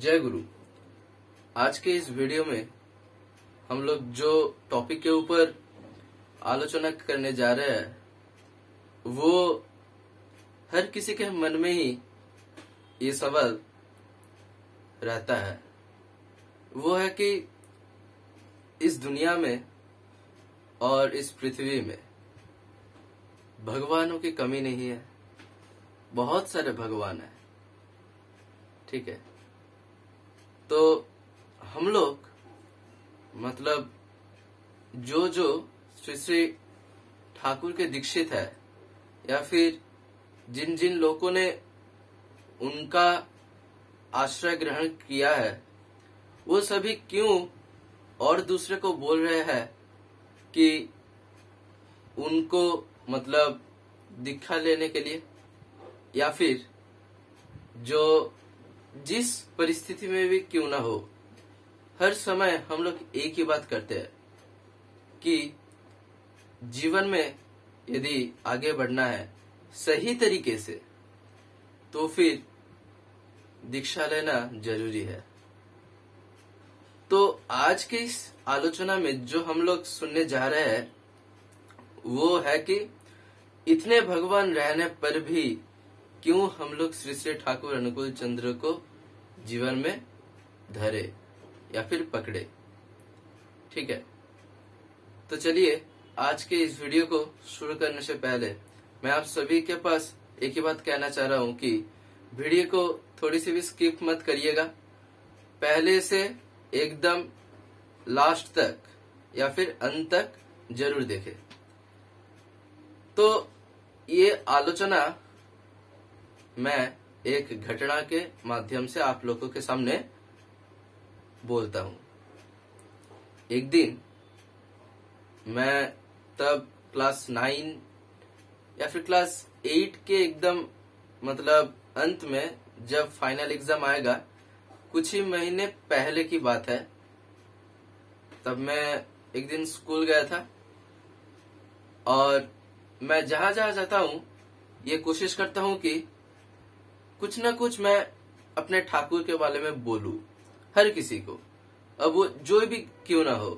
जय गुरु। आज के इस वीडियो में हम लोग जो टॉपिक के ऊपर आलोचना करने जा रहे हैं वो हर किसी के मन में ही ये सवाल रहता है। वो है कि इस दुनिया में और इस पृथ्वी में भगवानों की कमी नहीं है। बहुत सारे भगवान हैं, ठीक है। तो हम लोग मतलब जो श्री श्री ठाकुर के दीक्षित है या फिर जिन जिन लोगों ने उनका आश्रय ग्रहण किया है वो सभी क्यों और दूसरे को बोल रहे हैं कि उनको मतलब दीक्षा लेने के लिए, या फिर जो जिस परिस्थिति में भी क्यों ना हो हर समय हम लोग एक ही बात करते हैं कि जीवन में यदि आगे बढ़ना है सही तरीके से तो फिर दीक्षा लेना जरूरी है। तो आज के इस आलोचना में जो हम लोग सुनने जा रहे हैं वो है कि इतने भगवान रहने पर भी क्यों हम लोग श्री श्री ठाकुर अनुकूल चंद्र को जीवन में धरे या फिर पकड़े, ठीक है। तो चलिए आज के इस वीडियो को शुरू करने से पहले मैं आप सभी के पास एक ही बात कहना चाह रहा हूं कि वीडियो को थोड़ी सी भी स्किप मत करिएगा। पहले से एकदम लास्ट तक या फिर अंत तक जरूर देखें। तो ये आलोचना मैं एक घटना के माध्यम से आप लोगों के सामने बोलता हूं। एक दिन मैं तब क्लास 9 या फिर क्लास 8 के एकदम मतलब अंत में जब फाइनल एग्जाम आएगा कुछ ही महीने पहले की बात है। तब मैं एक दिन स्कूल गया था और मैं जहां जहां जाता हूं ये कोशिश करता हूं कि कुछ ना कुछ मैं अपने ठाकुर के बारे में बोलूं हर किसी को। अब वो जो भी क्यों ना हो,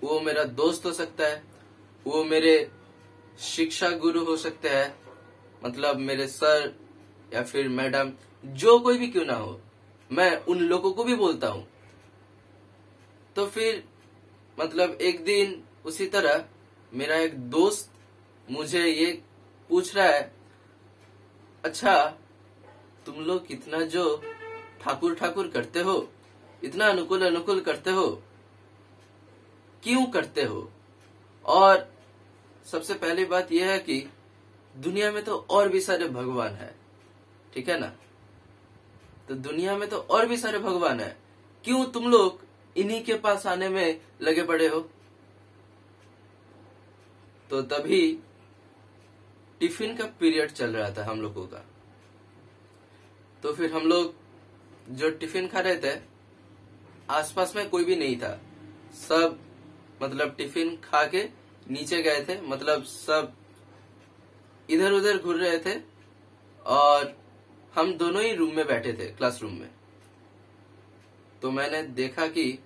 वो मेरा दोस्त हो सकता है, वो मेरे शिक्षा गुरु हो सकते हैं, मतलब मेरे सर या फिर मैडम, जो कोई भी क्यों ना हो मैं उन लोगों को भी बोलता हूं। तो फिर मतलब एक दिन उसी तरह मेरा एक दोस्त मुझे ये पूछ रहा है, अच्छा तुम लोग इतना जो ठाकुर ठाकुर करते हो, इतना अनुकूल अनुकूल करते हो, क्यों करते हो? और सबसे पहली बात यह है कि दुनिया में तो और भी सारे भगवान हैं, ठीक है ना। तो दुनिया में तो और भी सारे भगवान हैं, क्यों तुम लोग इन्हीं के पास आने में लगे पड़े हो? तो तभी टिफिन का पीरियड चल रहा था हम लोगों का। तो फिर हम लोग जो टिफिन खा रहे थे आसपास में कोई भी नहीं था। सब मतलब टिफिन खा के नीचे गए थे, मतलब सब इधर उधर घूर रहे थे और हम दोनों ही रूम में बैठे थे, क्लासरूम में। तो मैंने देखा कि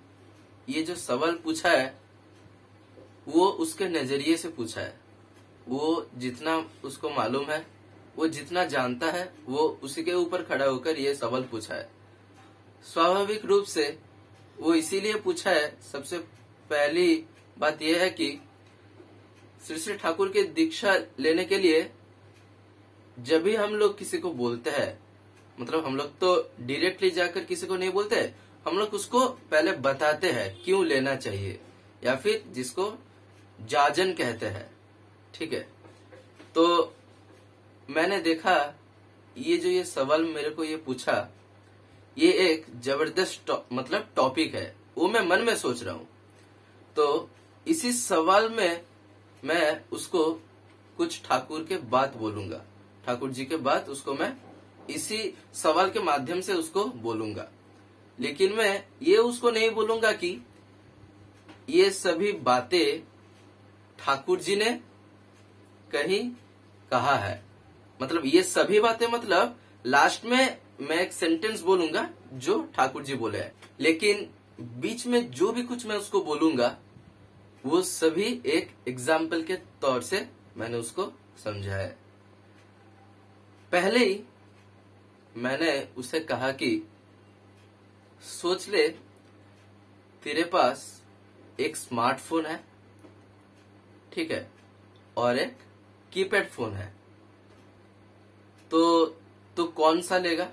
ये जो सवाल पूछा है वो उसके नजरिए से पूछा है। वो जितना उसको मालूम है, वो जितना जानता है, वो उसी के ऊपर खड़ा होकर ये सवाल पूछा है। स्वाभाविक रूप से वो इसीलिए पूछा है। सबसे पहली बात यह है कि श्री श्री ठाकुर के दीक्षा लेने के लिए जब भी हम लोग किसी को बोलते हैं, मतलब हम लोग तो डायरेक्टली जाकर किसी को नहीं बोलते, हम लोग उसको पहले बताते हैं क्यों लेना चाहिए, या फिर जिसको जाजन कहते हैं, ठीक है। तो मैंने देखा ये जो ये सवाल मेरे को ये पूछा, ये एक जबरदस्त मतलब टॉपिक है, वो मैं मन में सोच रहा हूं। तो इसी सवाल में मैं उसको कुछ ठाकुर के बात बोलूंगा, ठाकुर जी के बात उसको मैं इसी सवाल के माध्यम से उसको बोलूंगा। लेकिन मैं ये उसको नहीं बोलूंगा कि ये सभी बातें ठाकुर जी ने कहीं कहा है, मतलब ये सभी बातें, मतलब लास्ट में मैं एक सेंटेंस बोलूंगा जो ठाकुर जी बोले हैं, लेकिन बीच में जो भी कुछ मैं उसको बोलूंगा वो सभी एक एग्जाम्पल के तौर से मैंने उसको समझा है। पहले ही मैंने उसे कहा कि सोच ले तेरे पास एक स्मार्टफोन है, ठीक है, और एक कीपैड फोन है, तो कौन सा लेगा?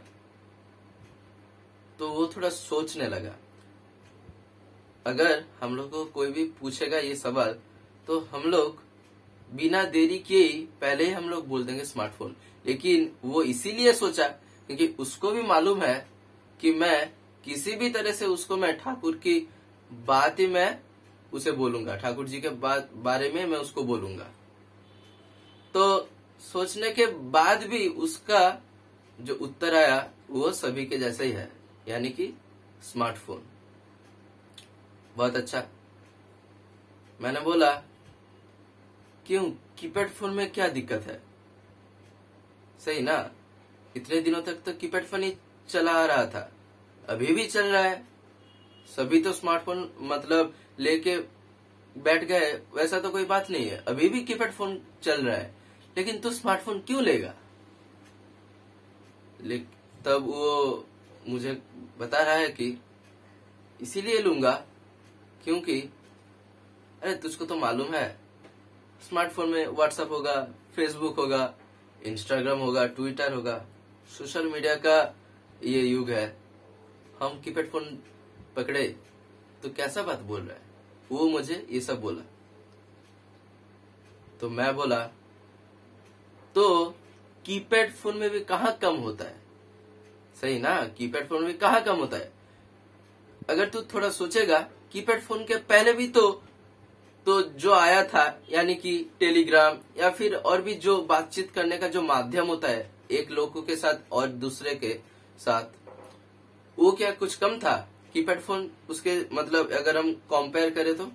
तो वो थोड़ा सोचने लगा। अगर हम लोग को कोई भी पूछेगा ये सवाल तो हम लोग बिना देरी किए ही पहले ही हम लोग बोल देंगे स्मार्टफोन। लेकिन वो इसीलिए सोचा क्योंकि उसको भी मालूम है कि मैं किसी भी तरह से उसको मैं ठाकुर की बात ही मैं उसे बोलूंगा, ठाकुर जी के बारे में मैं उसको बोलूंगा। तो सोचने के बाद भी उसका जो उत्तर आया वो सभी के जैसा ही है, यानी कि स्मार्टफोन। बहुत अच्छा। मैंने बोला क्यों, कीपैड फोन में क्या दिक्कत है? सही ना, इतने दिनों तक तो कीपैड फोन ही चला आ रहा था, अभी भी चल रहा है। सभी तो स्मार्टफोन मतलब लेके बैठ गए, वैसा तो कोई बात नहीं है, अभी भी कीपैड फोन चल रहा है। लेकिन तू स्मार्टफोन क्यों लेगा? तब वो मुझे बता रहा है कि इसीलिए लूंगा क्योंकि अरे तुझको तो मालूम है स्मार्टफोन में व्हाट्सएप होगा, फेसबुक होगा, इंस्टाग्राम होगा, ट्विटर होगा, सोशल मीडिया का ये युग है। हम कीपैड फोन पकड़े तो कैसा बात बोल रहा है? वो मुझे ये सब बोला। तो मैं बोला तो कीपैड फोन में भी कहाँ कम होता है? सही ना, कीपैड फोन में कहाँ कम होता है? अगर तू थोड़ा सोचेगा, कीपैड फोन के पहले भी तो जो आया था, यानी कि टेलीग्राम या फिर और भी जो बातचीत करने का जो माध्यम होता है एक लोगों के साथ और दूसरे के साथ, वो क्या कुछ कम था? कीपैड फोन उसके मतलब अगर हम कंपेयर करें तो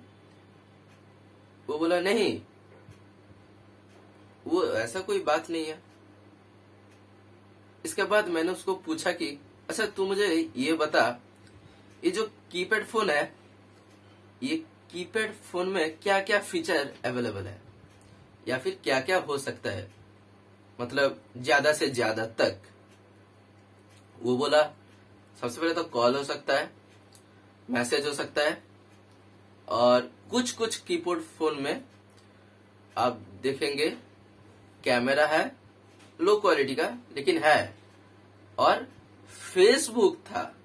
वो बोला नहीं, वो ऐसा कोई बात नहीं है। इसके बाद मैंने उसको पूछा कि अच्छा तू मुझे ये बता, ये जो कीपैड फोन है, ये कीपैड फोन में क्या क्या फीचर अवेलेबल है या फिर क्या क्या हो सकता है, मतलब ज्यादा से ज्यादा तक? वो बोला सबसे पहले तो कॉल हो सकता है, मैसेज हो सकता है, और कुछ कुछ कीपैड फोन में आप देखेंगे कैमरा है, लो क्वालिटी का लेकिन है, और फेसबुक था।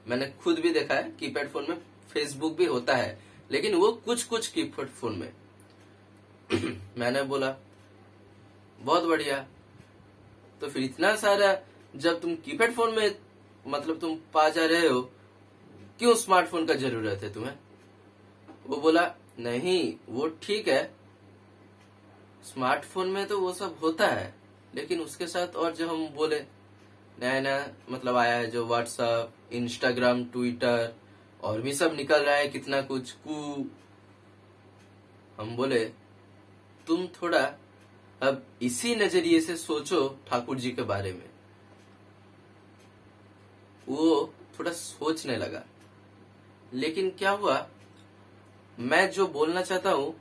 मैंने खुद भी देखा है कीपैड फोन में फेसबुक भी होता है, लेकिन वो कुछ कुछ कीपैड फोन में। मैंने बोला बहुत बढ़िया, तो फिर इतना सारा जब तुम कीपैड फोन में मतलब तुम पा जा रहे हो, क्यों स्मार्टफोन का जरूरत है तुम्हें? वो बोला नहीं वो ठीक है, स्मार्टफोन में तो वो सब होता है, लेकिन उसके साथ और जो हम बोले नया नया मतलब आया है, जो व्हाट्सएप, इंस्टाग्राम, ट्विटर और भी सब निकल रहा है, कितना कुछ हम बोले तुम थोड़ा अब इसी नजरिए से सोचो ठाकुर जी के बारे में। वो थोड़ा सोचने लगा, लेकिन क्या हुआ, मैं जो बोलना चाहता हूं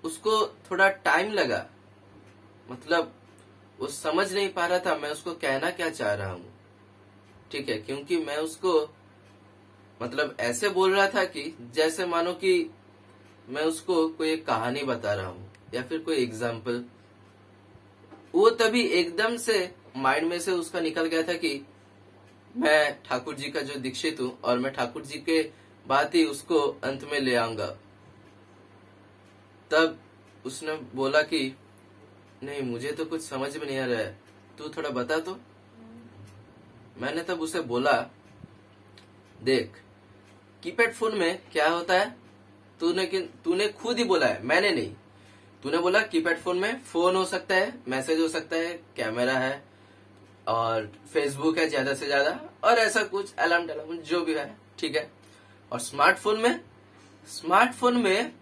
उसको थोड़ा टाइम लगा, मतलब वो समझ नहीं पा रहा था मैं उसको कहना क्या चाह रहा हूं, ठीक है, क्योंकि मैं उसको मतलब ऐसे बोल रहा था कि जैसे मानो कि मैं उसको कोई एक कहानी बता रहा हूं या फिर कोई एग्जाम्पल। वो तभी एकदम से माइंड में से उसका निकल गया था कि मैं ठाकुर जी का जो दीक्षित हूं और मैं ठाकुर जी के बात ही उसको अंत में ले आऊंगा। तब उसने बोला कि नहीं मुझे तो कुछ समझ में नहीं आ रहा है, तू थोड़ा बता तो। मैंने तब उसे बोला देख कीपैड फोन में क्या होता है, तूने खुद ही बोला है, मैंने नहीं। तूने बोला कीपैड फोन में फोन हो सकता है, मैसेज हो सकता है, कैमरा है और फेसबुक है ज्यादा से ज्यादा, और ऐसा कुछ अलार्म टेलार्म जो भी है, ठीक है। और स्मार्टफोन में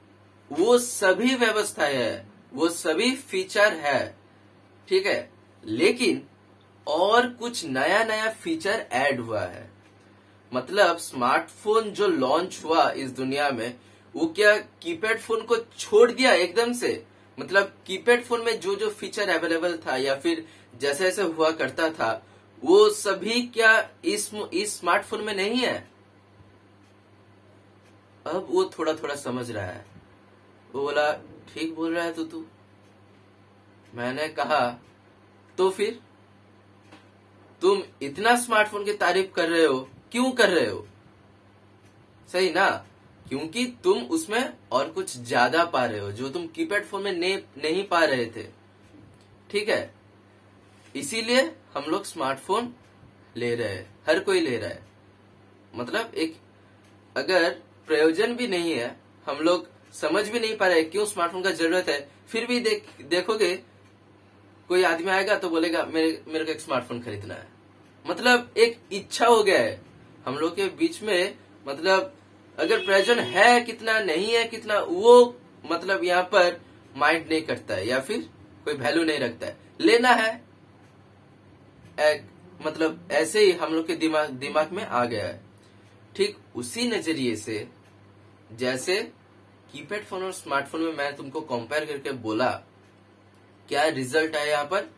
वो सभी व्यवस्थाएं है, वो सभी फीचर है, ठीक है। लेकिन और कुछ नया नया फीचर ऐड हुआ है। मतलब स्मार्टफोन जो लॉन्च हुआ इस दुनिया में, वो क्या कीपैड फोन को छोड़ दिया एकदम से? मतलब कीपैड फोन में जो जो फीचर अवेलेबल था या फिर जैसे जैसे हुआ करता था, वो सभी क्या इस स्मार्टफोन में नहीं है? अब वो थोड़ा थोड़ा समझ रहा है। वो बोला, ठीक बोल रहा है तू। मैंने कहा, तो फिर तुम इतना स्मार्टफोन की तारीफ कर रहे हो, क्यों कर रहे हो? सही ना? क्योंकि तुम उसमें और कुछ ज्यादा पा रहे हो जो तुम कीपैड फोन में नहीं पा रहे थे। ठीक है, इसीलिए हम लोग स्मार्टफोन ले रहे हैं, हर कोई ले रहा है। मतलब एक अगर प्रयोजन भी नहीं है, हम लोग समझ भी नहीं पा रहे क्यों स्मार्टफोन का जरूरत है, फिर भी देखोगे कोई आदमी आएगा तो बोलेगा मेरे को एक स्मार्टफोन खरीदना है। मतलब एक इच्छा हो गया है हम लोग के बीच में। मतलब अगर प्रयोजन है कितना, नहीं है कितना, वो मतलब यहाँ पर माइंड नहीं करता है या फिर कोई वैल्यू नहीं रखता है। लेना है मतलब ऐसे ही हम लोग के दिमाग में आ गया है। ठीक उसी नजरिए से जैसे कीपैड फोन और स्मार्टफोन में मैं तुमको कंपेयर करके बोला, क्या रिजल्ट है यहाँ पर?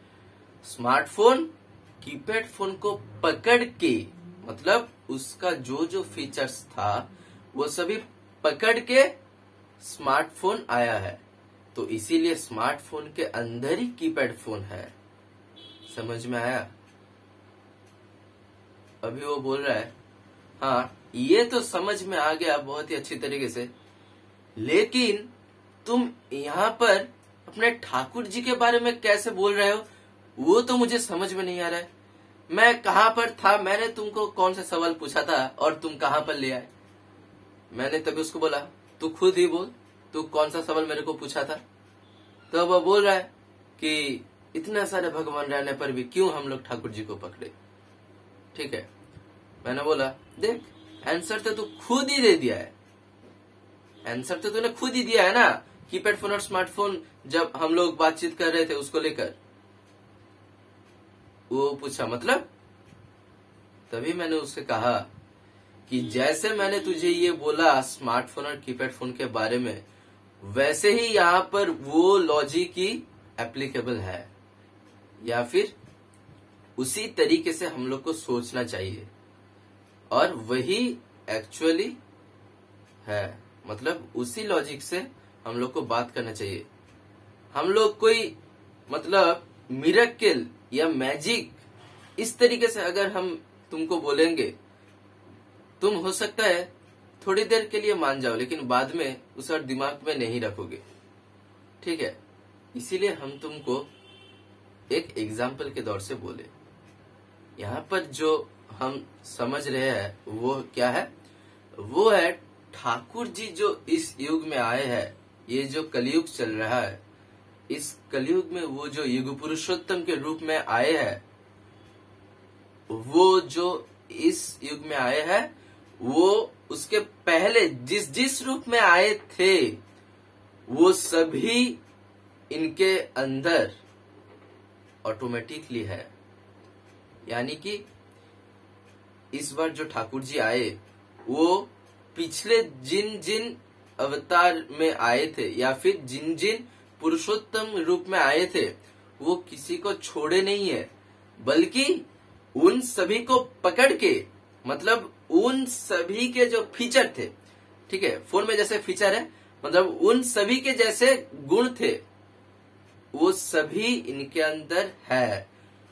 स्मार्टफोन कीपैड फोन को पकड़ के, मतलब उसका जो जो फीचर्स था वो सभी पकड़ के स्मार्टफोन आया है। तो इसीलिए स्मार्टफोन के अंदर ही कीपैड फोन है। समझ में आया? अभी वो बोल रहा है, हाँ ये तो समझ में आ गया बहुत ही अच्छी तरीके से, लेकिन तुम यहाँ पर अपने ठाकुर जी के बारे में कैसे बोल रहे हो? वो तो मुझे समझ में नहीं आ रहा है। मैं कहाँ पर था? मैंने तुमको कौन सा सवाल पूछा था और तुम कहाँ पर ले आए? मैंने तभी उसको बोला, तू खुद ही बोल, तू कौन सा सवाल मेरे को पूछा था? तो वो बोल रहा है कि इतने सारे भगवान रहने पर भी क्यों हम लोग ठाकुर जी को पकड़े। ठीक है, मैंने बोला, देख आंसर तो तू खुद ही दे दिया है। आंसर तो तूने खुद ही दिया है ना। कीपैड फोन और स्मार्टफोन जब हम लोग बातचीत कर रहे थे उसको लेकर, वो पूछा मतलब, तभी मैंने उससे कहा कि जैसे मैंने तुझे ये बोला स्मार्टफोन और कीपैड फोन के बारे में, वैसे ही यहाँ पर वो लॉजिक ही एप्लीकेबल है, या फिर उसी तरीके से हम लोग को सोचना चाहिए, और वही एक्चुअली है। मतलब उसी लॉजिक से हम लोग को बात करना चाहिए। हम लोग कोई मतलब मिरेकल या मैजिक इस तरीके से अगर हम तुमको बोलेंगे, तुम हो सकता है थोड़ी देर के लिए मान जाओ, लेकिन बाद में उसे दिमाग में नहीं रखोगे। ठीक है, इसीलिए हम तुमको एक एग्जाम्पल के दौर से बोले। यहाँ पर जो हम समझ रहे हैं वो क्या है? वो है ठाकुर जी जो इस युग में आए हैं। ये जो कलयुग चल रहा है, इस कलयुग में वो जो युग पुरुषोत्तम के रूप में आए हैं, वो जो इस युग में आए हैं, वो उसके पहले जिस जिस रूप में आए थे, वो सभी इनके अंदर ऑटोमेटिकली है। यानी कि इस बार जो ठाकुर जी आए, वो पिछले जिन जिन अवतार में आए थे या फिर जिन जिन पुरुषोत्तम रूप में आए थे, वो किसी को छोड़े नहीं है, बल्कि उन सभी को पकड़ के, मतलब उन सभी के जो फीचर थे, ठीक है, फोन में जैसे फीचर है, मतलब उन सभी के जैसे गुण थे, वो सभी इनके अंदर है।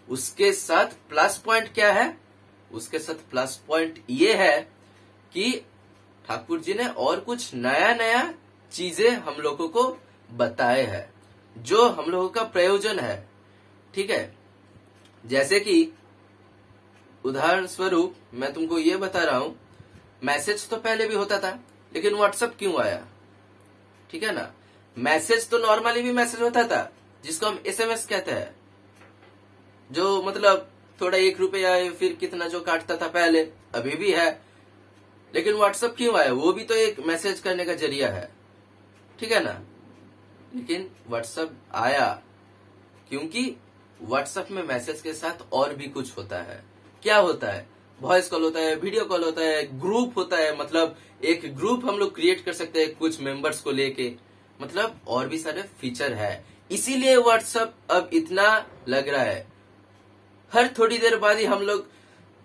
उसके साथ प्लस पॉइंट क्या है? उसके साथ प्लस पॉइंट ये है कि ठाकुर जी ने और कुछ नया नया चीजें हम लोगों को बताए हैं, जो हम लोगों का प्रयोजन है। ठीक है, जैसे कि उदाहरण स्वरूप मैं तुमको ये बता रहा हूं, मैसेज तो पहले भी होता था, लेकिन व्हाट्सएप क्यों आया? ठीक है ना, मैसेज तो नॉर्मली भी मैसेज होता था, जिसको हम एसएमएस कहते हैं, जो मतलब थोड़ा 1 रुपया या फिर कितना जो काटता था पहले, अभी भी है। लेकिन व्हाट्सएप क्यों आया? वो भी तो एक मैसेज करने का जरिया है, ठीक है ना। लेकिन व्हाट्सएप आया क्योंकि व्हाट्सएप में मैसेज के साथ और भी कुछ होता है। क्या होता है? वॉइस कॉल होता है, वीडियो कॉल होता है, ग्रुप होता है, मतलब एक ग्रुप हम लोग क्रिएट कर सकते हैं कुछ मेंबर्स को लेके, मतलब और भी सारे फीचर है। इसीलिए व्हाट्सएप अब इतना लग रहा है। हर थोड़ी देर बाद ही हम लोग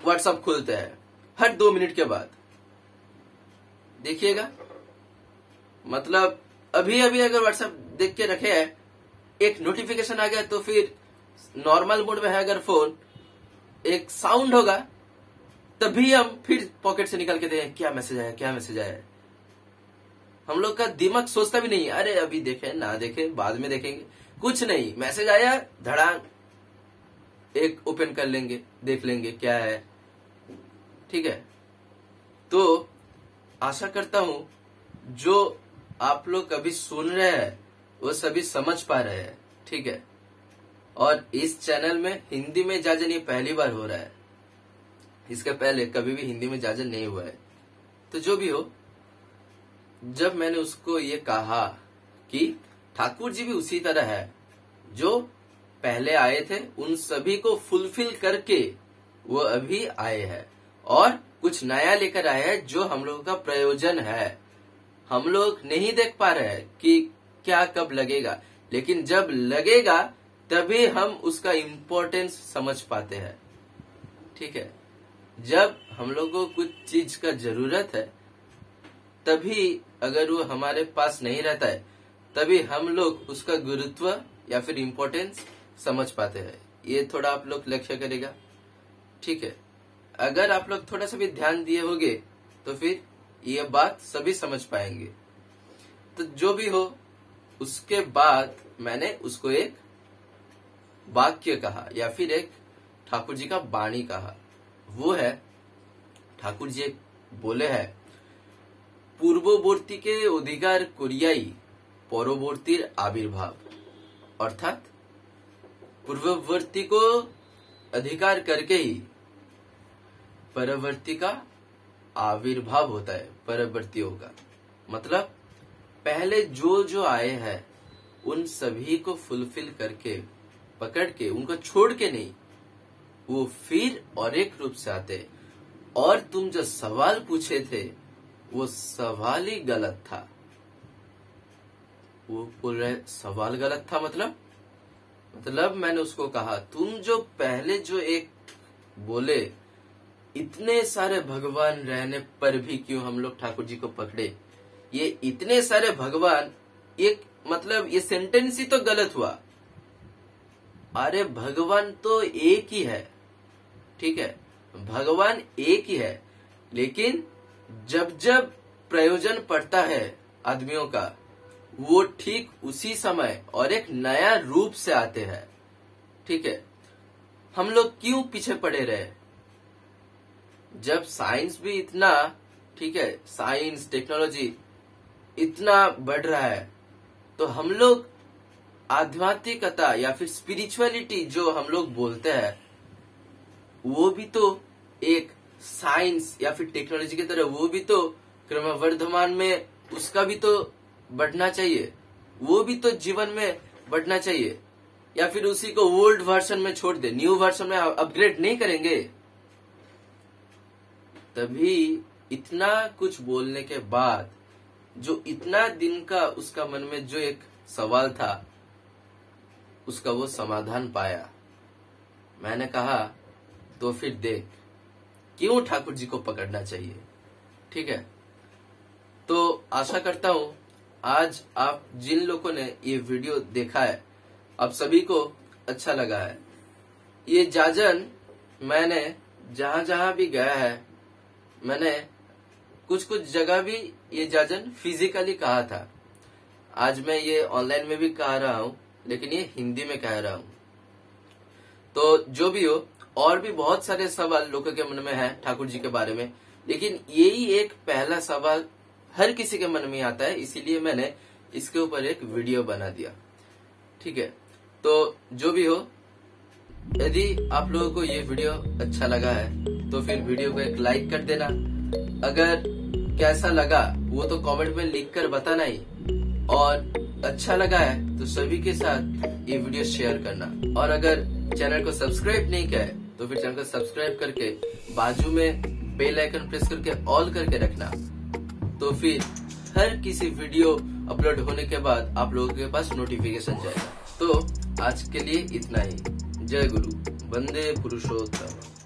व्हाट्सएप खोलते हैं, हर 2 मिनट के बाद। देखिएगा, मतलब अभी अभी अगर व्हाट्सएप देख के रखे है, एक नोटिफिकेशन आ गया तो फिर नॉर्मल मोड में है अगर फोन, एक साउंड होगा तभी हम फिर पॉकेट से निकाल के देखें क्या मैसेज आया, क्या मैसेज आया। हम लोग का दिमाग सोचता भी नहीं, अरे अभी देखें ना देखें, बाद में देखेंगे। कुछ नहीं, मैसेज आया धड़ाम एक ओपन कर लेंगे, देख लेंगे क्या है। ठीक है, तो आशा करता हूं जो आप लोग अभी सुन रहे हैं वो सभी समझ पा रहे हैं। ठीक है, और इस चैनल में हिंदी में जाजन ये पहली बार हो रहा है, इसके पहले कभी भी हिंदी में जाजन नहीं हुआ है। तो जो भी हो, जब मैंने उसको ये कहा कि ठाकुर जी भी उसी तरह है, जो पहले आए थे उन सभी को फुलफिल करके वो अभी आए हैं और कुछ नया लेकर आए हैं जो हम लोगों का प्रयोजन है। हम लोग नहीं देख पा रहे हैं कि क्या कब लगेगा, लेकिन जब लगेगा तभी हम उसका इम्पोर्टेंस समझ पाते हैं। ठीक है, जब हम लोग को कुछ चीज का जरूरत है तभी अगर वो हमारे पास नहीं रहता है तभी हम लोग उसका गुरुत्व या फिर इम्पोर्टेंस समझ पाते हैं। ये थोड़ा आप लोग लक्ष्य करेगा। ठीक है, अगर आप लोग थोड़ा सा भी ध्यान दिए होंगे तो फिर ये बात सभी समझ पाएंगे। तो जो भी हो, उसके बाद मैंने उसको एक वाक्य कहा या फिर एक ठाकुर जी का वाणी कहा। वो है, ठाकुर जी बोले है, पूर्ववर्ती के अधिकार करियाई परवर्तीर आविर्भाव, अर्थात पूर्ववर्ती को अधिकार करके ही परवर्ती का आविर्भाव होता है। परवर्तियों का मतलब पहले जो जो आए हैं उन सभी को फुलफिल करके, पकड़ के, उनको छोड़ के नहीं, वो फिर और एक रूप से आते। और तुम जो सवाल पूछे थे वो सवाल ही गलत था। वो बोल रहे सवाल गलत था, मतलब मैंने उसको कहा तुम जो पहले जो एक बोले, इतने सारे भगवान रहने पर भी क्यों हम लोग ठाकुर जी को पकड़े। ये इतने सारे भगवान, एक मतलब ये सेंटेंस ही तो गलत हुआ। अरे भगवान तो एक ही है। ठीक है, भगवान एक ही है, लेकिन जब जब प्रयोजन पड़ता है आदमियों का, वो ठीक उसी समय और एक नया रूप से आते हैं। ठीक है, हम लोग क्यों पीछे पड़े रहे? जब साइंस भी इतना, ठीक है, साइंस टेक्नोलॉजी इतना बढ़ रहा है, तो हम लोग आध्यात्मिकता या फिर स्पिरिचुअलिटी जो हम लोग बोलते हैं, वो भी तो एक साइंस या फिर टेक्नोलॉजी की तरह वो भी तो क्रमवर्धमान में, उसका भी तो बढ़ना चाहिए, वो भी तो जीवन में बढ़ना चाहिए। या फिर उसी को ओल्ड वर्जन में छोड़ दे, न्यू वर्जन में अपग्रेड नहीं करेंगे। तभी इतना कुछ बोलने के बाद जो इतना दिन का उसका मन में जो एक सवाल था, उसका वो समाधान पाया। मैंने कहा तो फिर देख क्यों ठाकुर जी को पकड़ना चाहिए। ठीक है, तो आशा करता हूं आज आप जिन लोगों ने ये वीडियो देखा है, आप सभी को अच्छा लगा है। ये जाजन मैंने जहां जहां भी गया है, मैंने कुछ कुछ जगह भी ये जाजन फिजिकली कहा था। आज मैं ये ऑनलाइन में भी कह रहा हूं, लेकिन ये हिंदी में कह रहा हूं। तो जो भी हो, और भी बहुत सारे सवाल लोगों के मन में है ठाकुर जी के बारे में, लेकिन यही एक पहला सवाल हर किसी के मन में आता है, इसीलिए मैंने इसके ऊपर एक वीडियो बना दिया। ठीक है, तो जो भी हो, यदि आप लोगों को ये वीडियो अच्छा लगा है तो फिर वीडियो को एक लाइक कर देना। अगर कैसा लगा वो तो कमेंट में लिख कर बताना ही, और अच्छा लगा है तो सभी के साथ ये वीडियो शेयर करना, और अगर चैनल को सब्सक्राइब नहीं किया है तो फिर चैनल को सब्सक्राइब करके बाजू में बेल आइकन प्रेस करके ऑल करके रखना, तो फिर हर किसी वीडियो अपलोड होने के बाद आप लोगों के पास नोटिफिकेशन जाएगा। तो आज के लिए इतना ही। जय गुरु, वंदे पुरुषोत्तम।